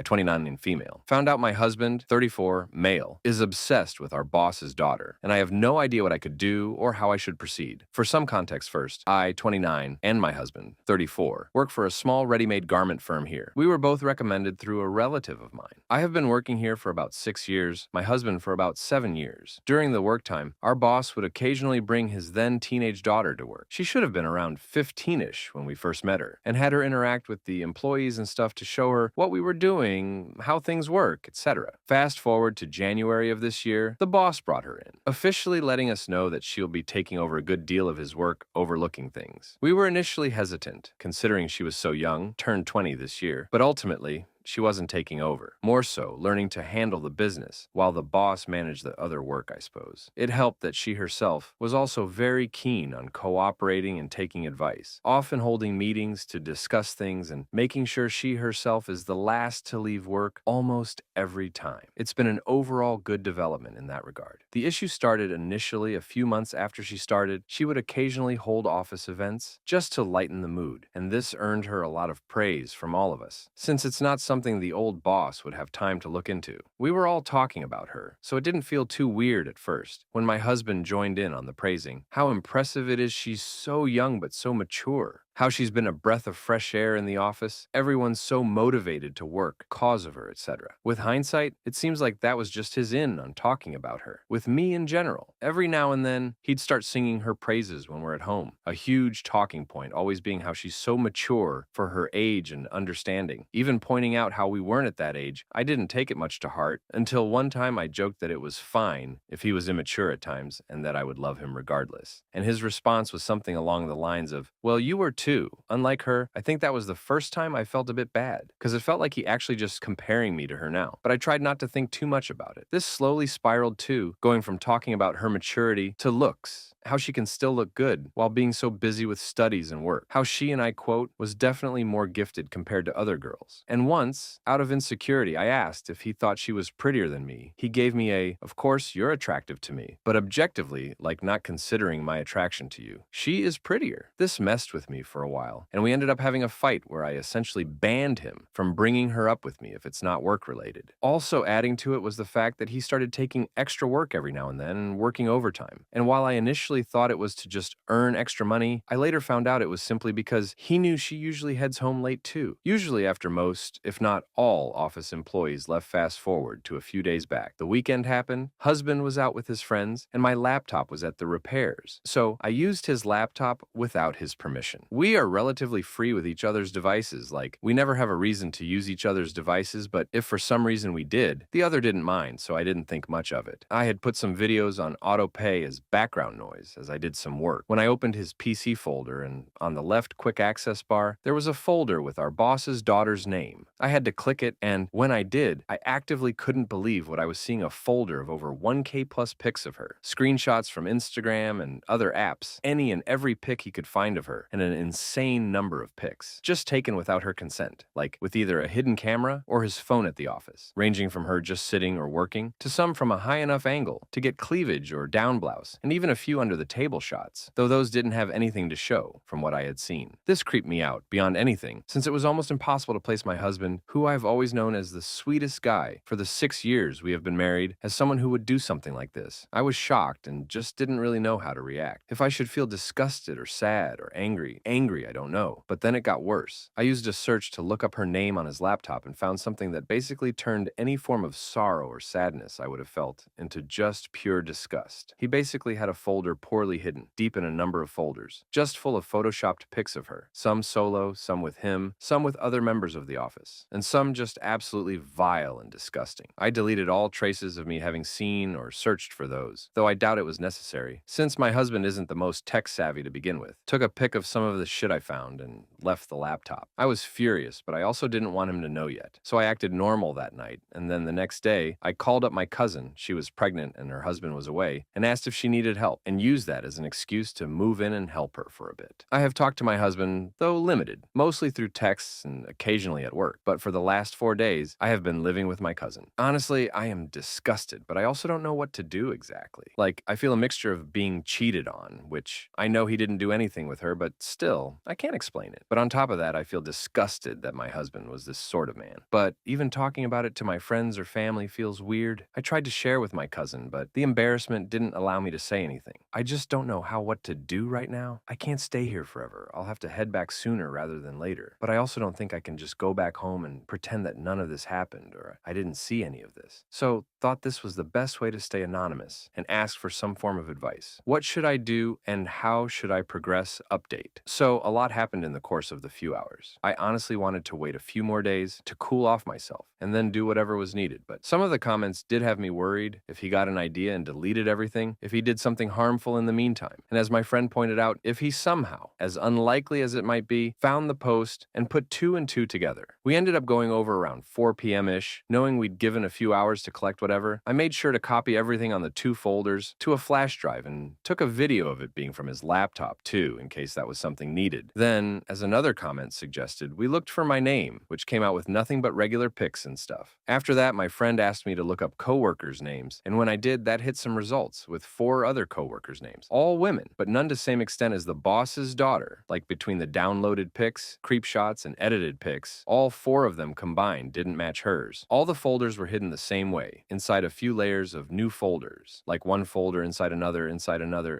29 and female. Found out my husband, 34, male, is obsessed with our boss's daughter, and I have no idea what I could do or how I should proceed. For some context first, I, 29, and my husband, 34, work for a small ready-made garment firm here. We were both recommended through a relative of mine. I have been working here for about 6 years, my husband for about 7 years. During the work time, our boss would occasionally bring his then teenage daughter to work. She should have been around 15-ish when we first met her, and had her interact with the employees and stuff to show her what we were doing, how things work, etc. Fast forward to January of this year, the boss brought her in, officially letting us know that she'll be taking over a good deal of his work, overlooking things. We were initially hesitant, considering she was so young, turned 20 this year, but ultimately, she wasn't taking over. More so, learning to handle the business, while the boss managed the other work, I suppose. It helped that she herself was also very keen on cooperating and taking advice, often holding meetings to discuss things and making sure she herself is the last to leave work almost every time. It's been an overall good development in that regard. The issue started initially a few months after she started. She would occasionally hold office events just to lighten the mood, and this earned her a lot of praise from all of us, since it's not something the old boss would have time to look into. We were all talking about her, so it didn't feel too weird at first. When my husband joined in on the praising, how impressive it is she's so young but so mature. How she's been a breath of fresh air in the office, everyone's so motivated to work, cause of her, etc. With hindsight, it seems like that was just his in on talking about her. With me in general, every now and then, he'd start singing her praises when we're at home. A huge talking point always being how she's so mature for her age and understanding. Even pointing out how we weren't at that age, I didn't take it much to heart, until one time I joked that it was fine if he was immature at times and that I would love him regardless. And his response was something along the lines of, "Well, you were too." Unlike her, I think that was the first time I felt a bit bad, because it felt like he actually just comparing me to her now. But I tried not to think too much about it. This slowly spiraled too, going from talking about her maturity to looks, how she can still look good while being so busy with studies and work. How she and I, quote, was definitely more gifted compared to other girls. And once, out of insecurity, I asked if he thought she was prettier than me. He gave me a, "Of course, you're attractive to me, but objectively, like not considering my attraction to you, she is prettier." This messed with me for a while, and we ended up having a fight where I essentially banned him from bringing her up with me if it's not work-related. Also adding to it was the fact that he started taking extra work every now and then and working overtime. And while I initially thought it was to just earn extra money, I later found out it was simply because he knew she usually heads home late too. Usually after most, if not all, office employees left. Fast forward to a few days back. The weekend happened, husband was out with his friends, and my laptop was at the repairs. So I used his laptop without his permission. We are relatively free with each other's devices, like we never have a reason to use each other's devices, but if for some reason we did, the other didn't mind, so I didn't think much of it. I had put some videos on auto pay as background noise as I did some work. When I opened his PC folder, and on the left quick access bar, there was a folder with our boss's daughter's name. I had to click it, and when I did, I actively couldn't believe what I was seeing: a folder of over 1K plus pics of her, screenshots from Instagram and other apps, any and every pic he could find of her, and an insane number of pics, just taken without her consent, like with either a hidden camera or his phone at the office, ranging from her just sitting or working, to some from a high enough angle to get cleavage or down blouse, and even a few under the table shots, though those didn't have anything to show from what I had seen. This creeped me out beyond anything, since it was almost impossible to place my husband, who I've always known as the sweetest guy for the 6 years we have been married, as someone who would do something like this. I was shocked and just didn't really know how to react. If I should feel disgusted or sad or angry, I don't know. But then it got worse. I used a search to look up her name on his laptop and found something that basically turned any form of sorrow or sadness I would have felt into just pure disgust. He basically had a folder poorly hidden, deep in a number of folders, just full of photoshopped pics of her, some solo, some with him, some with other members of the office, and some just absolutely vile and disgusting. I deleted all traces of me having seen or searched for those, though I doubt it was necessary, since my husband isn't the most tech savvy to begin with. Took a pic of some of the shit I found and left the laptop. I was furious, but I also didn't want him to know yet, so I acted normal that night, and then the next day, I called up my cousin, she was pregnant and her husband was away, and asked if she needed help, and used that as an excuse to move in and help her for a bit. I have talked to my husband, though limited, mostly through texts and occasionally at work, but for the last 4 days, I have been living with my cousin. Honestly, I am disgusted, but I also don't know what to do exactly. Like, I feel a mixture of being cheated on, which I know he didn't do anything with her, but still, still, I can't explain it. But on top of that, I feel disgusted that my husband was this sort of man. But even talking about it to my friends or family feels weird. I tried to share with my cousin, but the embarrassment didn't allow me to say anything. I just don't know what to do right now. I can't stay here forever. I'll have to head back sooner rather than later. But I also don't think I can just go back home and pretend that none of this happened or I didn't see any of this. So thought this was the best way to stay anonymous and ask for some form of advice. What should I do and how should I progress? Update. So a lot happened in the course of the few hours. I honestly wanted to wait a few more days to cool off myself and then do whatever was needed. But some of the comments did have me worried if he got an idea and deleted everything, if he did something harmful in the meantime. And as my friend pointed out, if he somehow, as unlikely as it might be, found the post and put two and two together. We ended up going over around 4 p.m.-ish. Knowing we'd given a few hours to collect whatever, I made sure to copy everything on the 2 folders to a flash drive and took a video of it being from his laptop too, in case that was something needed. Then, as another comment suggested, we looked for my name, which came out with nothing but regular pics and stuff. After that, my friend asked me to look up coworkers' names, and when I did, that hit some results with 4 other coworkers' names. All women, but none to the same extent as the boss's daughter. Like between the downloaded pics, creep shots, and edited pics, all 4 of them combined didn't match hers. All the folders were hidden the same way, inside a few layers of new folders, like one folder inside another,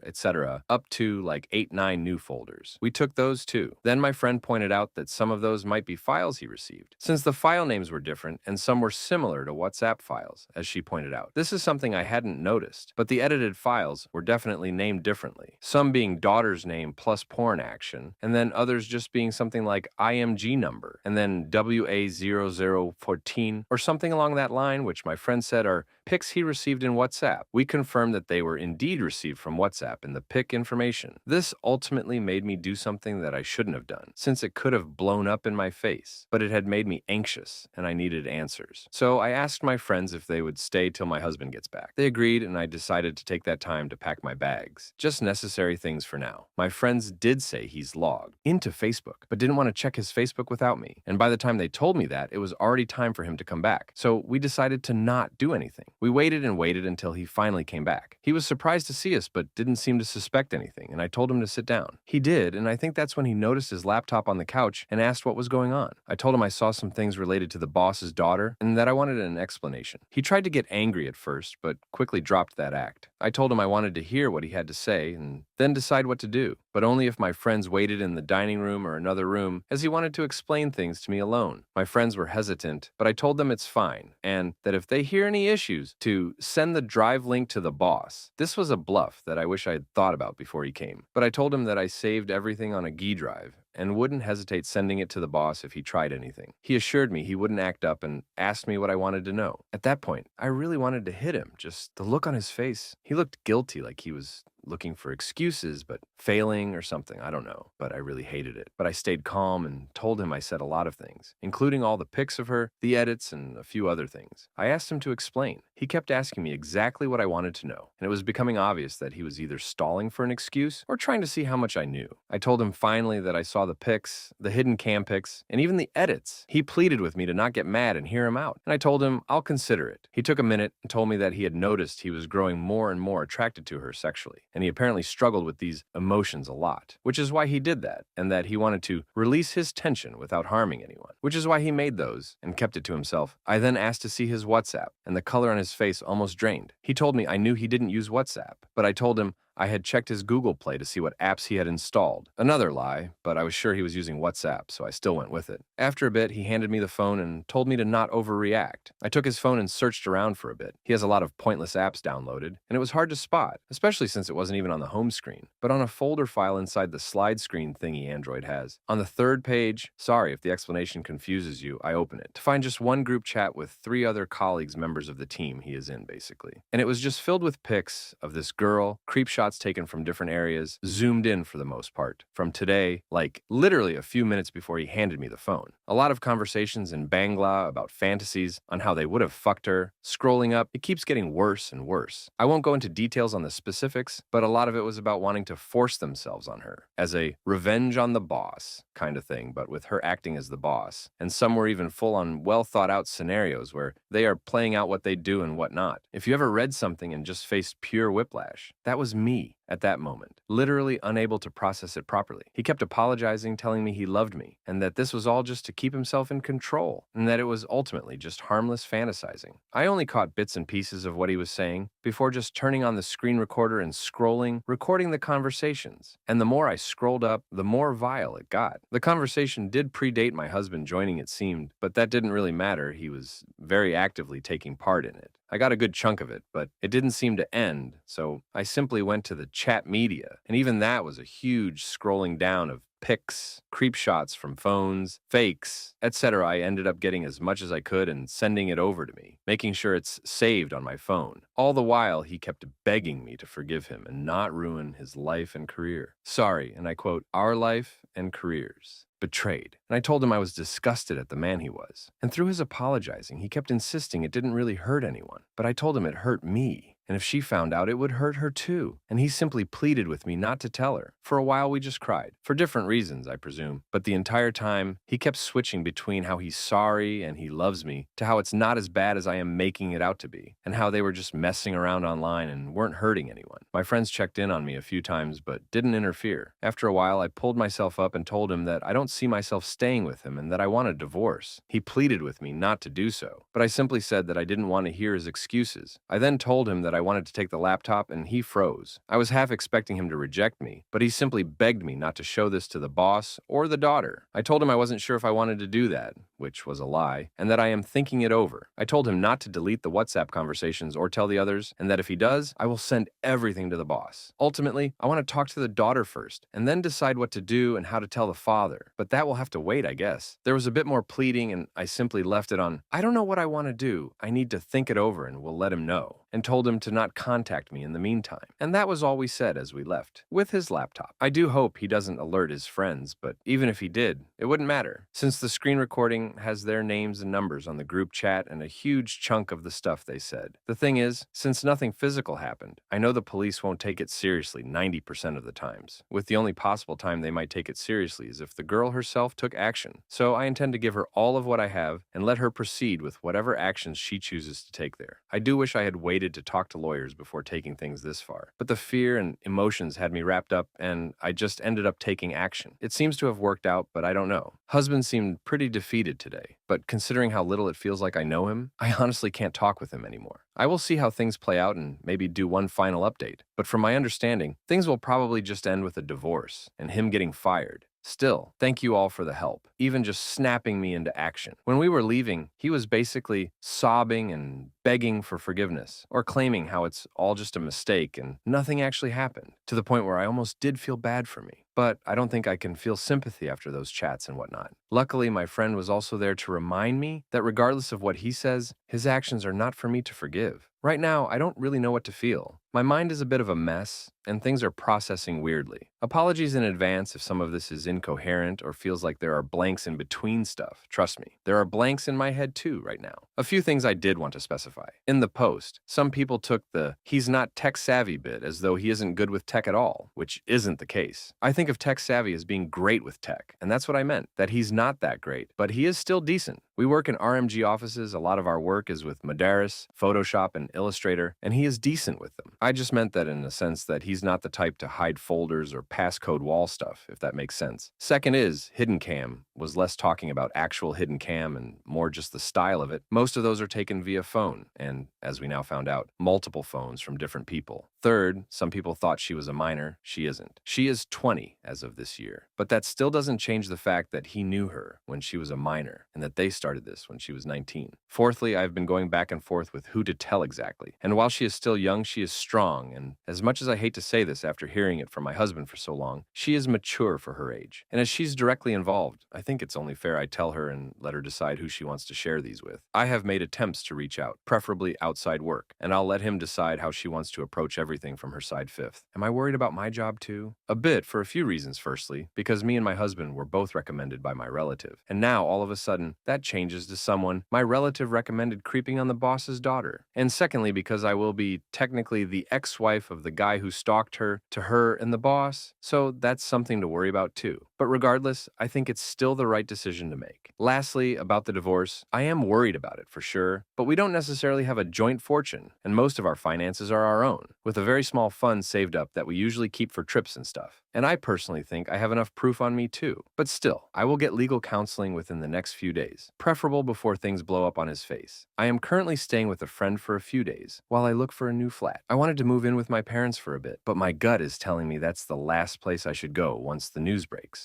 etc., up to like 8-9 new folders. We took those too. Then my friend pointed out that some of those might be files he received, since the file names were different and some were similar to WhatsApp files, as she pointed out. This is something I hadn't noticed, but the edited files were definitely named differently, some being daughter's name plus porn action, and then others just being something like IMG number, and then WA0014, or something along that line, which my friend said are pics he received in WhatsApp. We confirmed that they were indeed received from WhatsApp in the pic information. This ultimately made me do something that I shouldn't have done, since it could have blown up in my face, but it had made me anxious and I needed answers. So I asked my friends if they would stay till my husband gets back. They agreed, and I decided to take that time to pack my bags. Just necessary things for now. My friends did say he's logged into Facebook, but didn't want to check his Facebook without me. And by the time they told me that, it was already time for him to come back. So we decided to not do anything. We waited and waited until he finally came back. He was surprised to see us, but didn't seem to suspect anything, and I told him to sit down. He did, and I think that's when he noticed his laptop on the couch and asked what was going on. I told him I saw some things related to the boss's daughter and that I wanted an explanation. He tried to get angry at first, but quickly dropped that act. I told him I wanted to hear what he had to say and then decide what to do, but only if my friends waited in the dining room or another room, as he wanted to explain things to me alone. My friends were hesitant, but I told them it's fine, and that if they hear any issues, to send the drive link to the boss. This was a bluff that I wish I had thought about before he came, but I told him that I saved everything on a G drive and wouldn't hesitate sending it to the boss if he tried anything. He assured me he wouldn't act up and asked me what I wanted to know. At that point, I really wanted to hit him, just the look on his face. He looked guilty, like he was looking for excuses, but failing or something, I don't know, but I really hated it. But I stayed calm and told him I said a lot of things, including all the pics of her, the edits, and a few other things. I asked him to explain. He kept asking me exactly what I wanted to know, and it was becoming obvious that he was either stalling for an excuse or trying to see how much I knew. I told him finally that I saw the pics, the hidden cam pics, and even the edits. He pleaded with me to not get mad and hear him out, and I told him I'll consider it. He took a minute and told me that he had noticed he was growing more and more attracted to her sexually, and he apparently struggled with these emotions a lot, which is why he did that, and that he wanted to release his tension without harming anyone, which is why he made those and kept it to himself. I then asked to see his WhatsApp, and the color on his face almost drained. He told me I knew he didn't use WhatsApp, but I told him I had checked his Google Play to see what apps he had installed. Another lie, but I was sure he was using WhatsApp, so I still went with it. After a bit, he handed me the phone and told me to not overreact. I took his phone and searched around for a bit. He has a lot of pointless apps downloaded, and it was hard to spot, especially since it wasn't even on the home screen, but on a folder file inside the slide screen thingy Android has. On the 3rd page, sorry if the explanation confuses you, I open it to find just one group chat with 3 other colleagues, members of the team he is in, basically. And it was just filled with pics of this girl, creep shots taken from different areas, zoomed in for the most part, from today, like literally a few minutes before he handed me the phone. A lot of conversations in Bangla about fantasies on how they would have fucked her. Scrolling up, it keeps getting worse and worse. I won't go into details on the specifics, but a lot of it was about wanting to force themselves on her, as a revenge on the boss kind of thing, but with her acting as the boss. And some were even full on well thought out scenarios where they are playing out what they do and what not. If you ever read something and just faced pure whiplash, that was me. at that moment, literally unable to process it properly. He kept apologizing, telling me he loved me, and that this was all just to keep himself in control, and that it was ultimately just harmless fantasizing. I only caught bits and pieces of what he was saying before just turning on the screen recorder and scrolling, recording the conversations. And the more I scrolled up, the more vile it got. The conversation did predate my husband joining, it seemed, but that didn't really matter. He was very actively taking part in it. I got a good chunk of it, but it didn't seem to end, so I simply went to the chat media, and even that was a huge scrolling down of pics, creep shots from phones, fakes, etc. I ended up getting as much as I could and sending it over to me, making sure it's saved on my phone. All the while, he kept begging me to forgive him and not ruin his life and career. Sorry, and I quote, our life and careers. Betrayed. And I told him I was disgusted at the man he was. And through his apologizing, he kept insisting it didn't really hurt anyone. But I told him it hurt me. And if she found out, it would hurt her too. And he simply pleaded with me not to tell her. For a while, we just cried. For different reasons, I presume. But the entire time, he kept switching between how he's sorry and he loves me to how it's not as bad as I am making it out to be, and how they were just messing around online and weren't hurting anyone. My friends checked in on me a few times, but didn't interfere. After a while, I pulled myself up and told him that I don't see myself staying with him and that I want a divorce. He pleaded with me not to do so, but I simply said that I didn't want to hear his excuses. I then told him that I wanted to take the laptop, and he froze. I was half expecting him to reject me, but he simply begged me not to show this to the boss or the daughter. I told him I wasn't sure if I wanted to do that, which was a lie, and that I am thinking it over. I told him not to delete the WhatsApp conversations or tell the others, and that if he does, I will send everything to the boss. Ultimately, I want to talk to the daughter first, and then decide what to do and how to tell the father. But that will have to wait, I guess. There was a bit more pleading, and I simply left it on, I don't know what I want to do. I need to think it over and will let him know, and told him to not contact me in the meantime. And that was all we said as we left, with his laptop. I do hope he doesn't alert his friends, but even if he did, it wouldn't matter, since the screen recording has their names and numbers on the group chat and a huge chunk of the stuff they said. The thing is, since nothing physical happened, I know the police won't take it seriously 90% of the times, with the only possible time they might take it seriously is if the girl herself took action. So I intend to give her all of what I have and let her proceed with whatever actions she chooses to take there. I do wish I had waited to talk to lawyers before taking things this far, but the fear and emotions had me wrapped up and I just ended up taking action. It seems to have worked out, but I don't know. Husband seemed pretty defeated today, but considering how little it feels like I know him, I honestly can't talk with him anymore. I will see how things play out and maybe do one final update, but from my understanding, things will probably just end with a divorce and him getting fired. Still, thank you all for the help, even just snapping me into action. When we were leaving, he was basically sobbing and begging for forgiveness, or claiming how it's all just a mistake and nothing actually happened, to the point where I almost did feel bad for me. But I don't think I can feel sympathy after those chats and whatnot. Luckily, my friend was also there to remind me that regardless of what he says, his actions are not for me to forgive. Right now, I don't really know what to feel. My mind is a bit of a mess, and things are processing weirdly. Apologies in advance if some of this is incoherent or feels like there are blanks in between stuff. Trust me, there are blanks in my head too right now. A few things I did want to specify. In the post, some people took the "he's not tech savvy" bit as though he isn't good with tech at all, which isn't the case. I think of tech savvy as being great with tech, and that's what I meant, that he's not that great, but he is still decent. We work in RMG offices, a lot of our work is with Madaris, Photoshop, and Illustrator, and he is decent with them. I just meant that in the sense that he's not the type to hide folders or passcode wall stuff, if that makes sense. Second is, hidden cam was less talking about actual hidden cam and more just the style of it. Most of those are taken via phone, and as we now found out, multiple phones from different people. Third, some people thought she was a minor. She isn't. She is 20 as of this year, but that still doesn't change the fact that he knew her when she was a minor and that they started this when she was 19. Fourthly, I've been going back and forth with who to tell exactly. And while she is still young, she is strong, and as much as I hate to say this after hearing it from my husband for so long, she is mature for her age. And as she's directly involved, I think it's only fair I tell her and let her decide who she wants to share these with. I have made attempts to reach out, preferably outside work, and I'll let him decide how she wants to approach everything from her side fifth. Am I worried about my job too? A bit, for a few reasons. Firstly, because me and my husband were both recommended by my relative, and now all of a sudden, that changes to someone my relative recommended creeping on the boss's daughter. And secondly, because I will be technically the ex-wife of the guy who stalked her to her and the boss, so that's something to worry about too. But regardless, I think it's still the right decision to make. Lastly, about the divorce, I am worried about it for sure, but we don't necessarily have a joint fortune, and most of our finances are our own, with a very small fund saved up that we usually keep for trips and stuff. And I personally think I have enough proof on me too. But still, I will get legal counseling within the next few days, preferable before things blow up on his face. I am currently staying with a friend for a few days while I look for a new flat. I wanted to move in with my parents for a bit, but my gut is telling me that's the last place I should go once the news breaks.